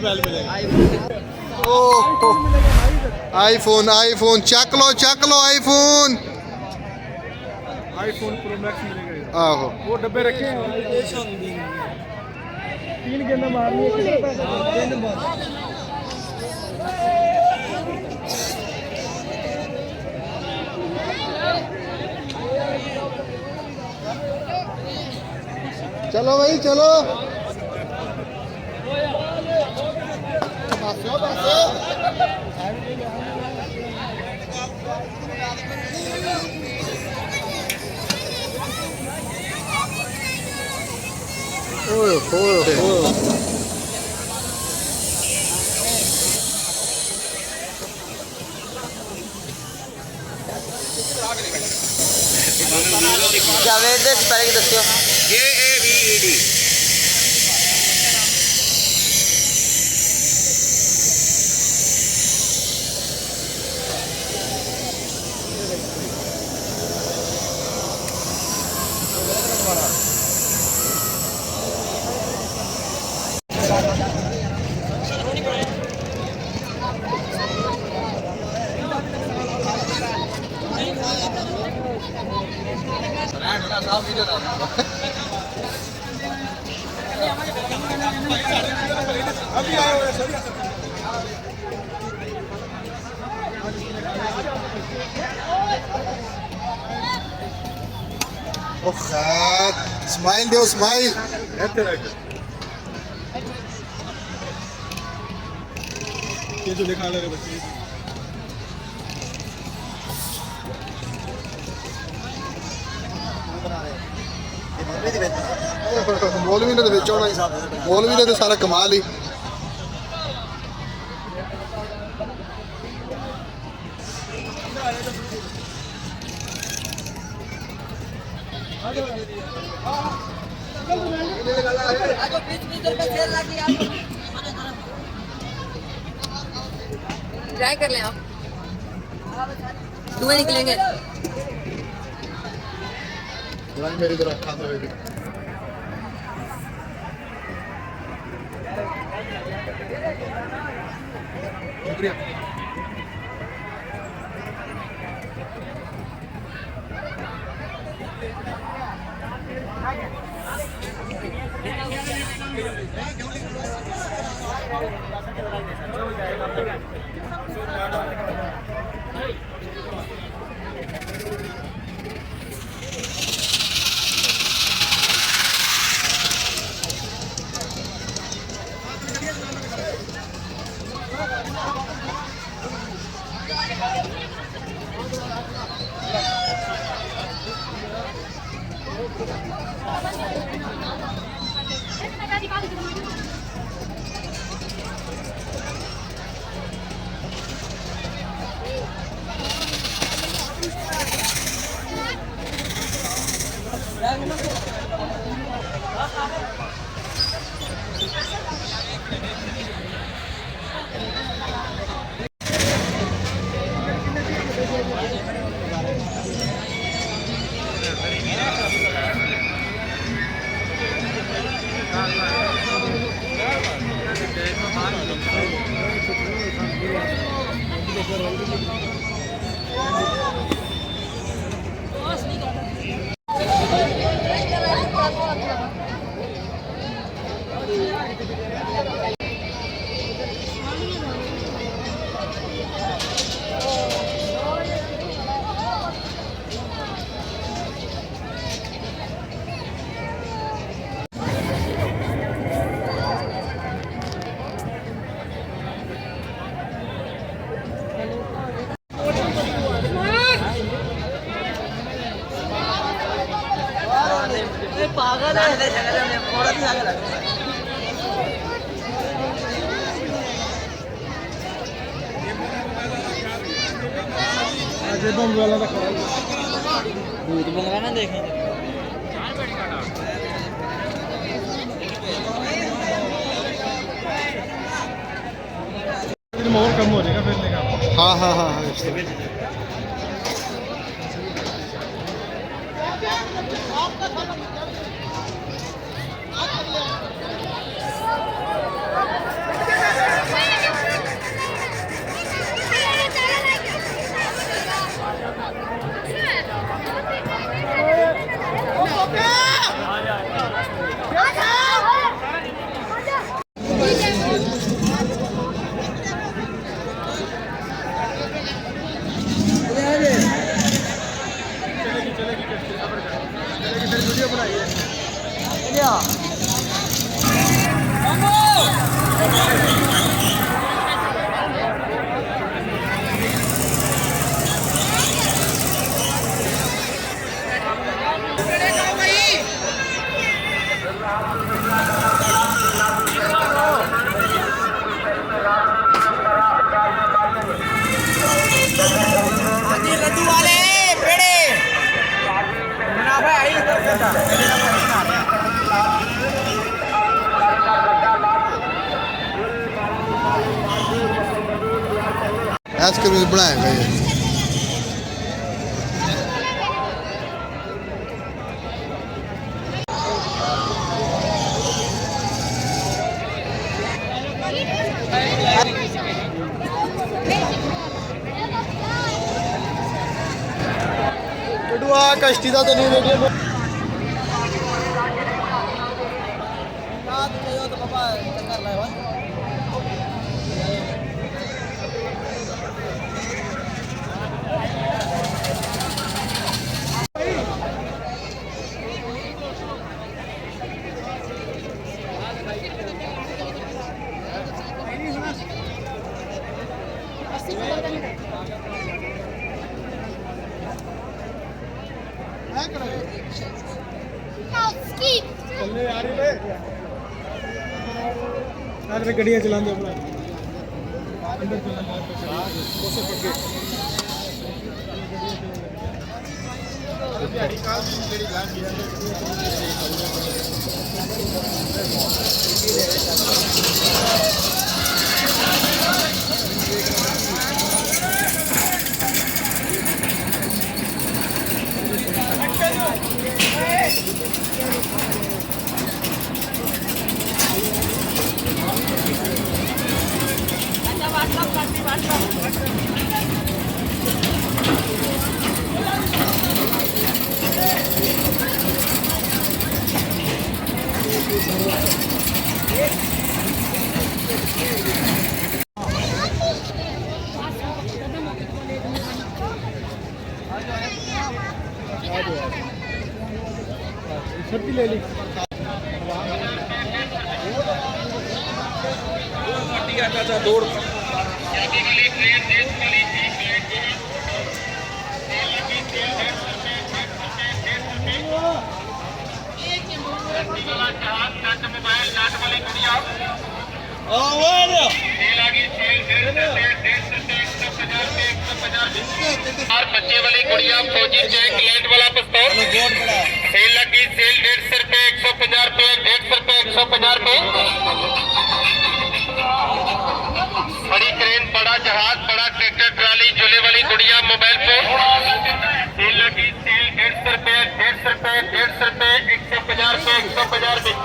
Mobile मिलेगा। IPhone iPhone चक लो iPhone iPhone pro max मिलेगा। आहो वो डब्बे रखे हैं 3 गेंदा मारनी है कितने पैसे? चलो भाई चलो ओए जावेद पहले की दस्यो JAVED अभी आए हुए सर। स्माइल दो स्माइल ये जो दिखा रहे बच्चे मौलवी ने तो बेच होना ही मौलवी ने तो सारा कमाल ही ट्राई कर लें आप धुएं निकलेंगे मेरी तरफ खा दो शुक्रिया पागल है औरत ही आगे लग वाला भूत बंगला ना देखें माहौल कम हो जाएगा फिर लेगा। हाँ हाँ हाँ हाँ लड्डू वाले पेड़े भाई आइसक्रीम बनाएगा ये बटुआ कश्ती का तो नहीं रेडी चलने आ रही है यार गड्डियां चलाते अपना अंदर कोसे पक्के दिहाड़ी काल दी जेडी लाग छुट्टी ले ली दौड़ बच्चे वाली गुड़िया फौजी चेक लैंड वाला पिस्तौल सेल लगी सेल 150 रुपए 150 रुपए 150 रुपए 150 रुपए बड़ी क्रेन बड़ा जहाज बड़ा ट्रैक्टर ट्राली झूले वाली गुड़िया मोबाइल फोन सेल लगी सेल 150 रुपए 150 रुपए 150 रुपए 150 रुपए 150 रुपए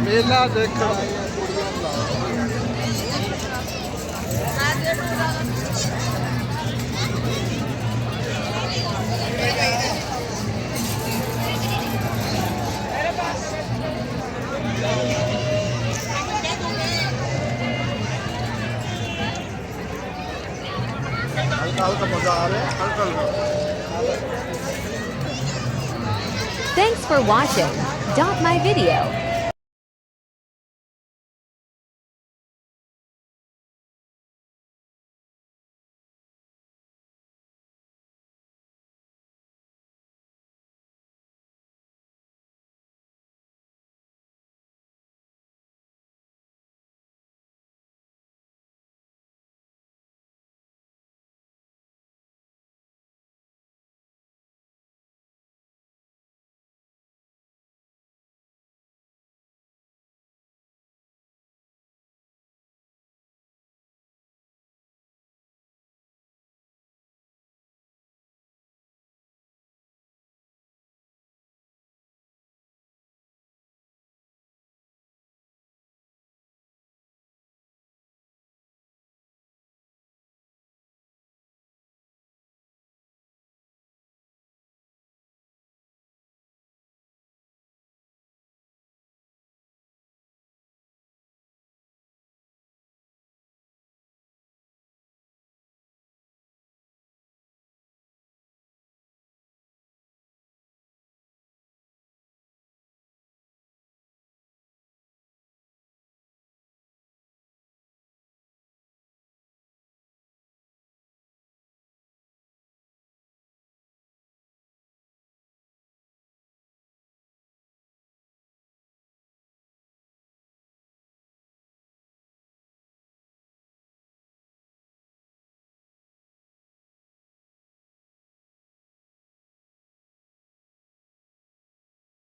मेला देखना हल्का मजा आ रहा है हल्का Thanks for watching. Dot my video.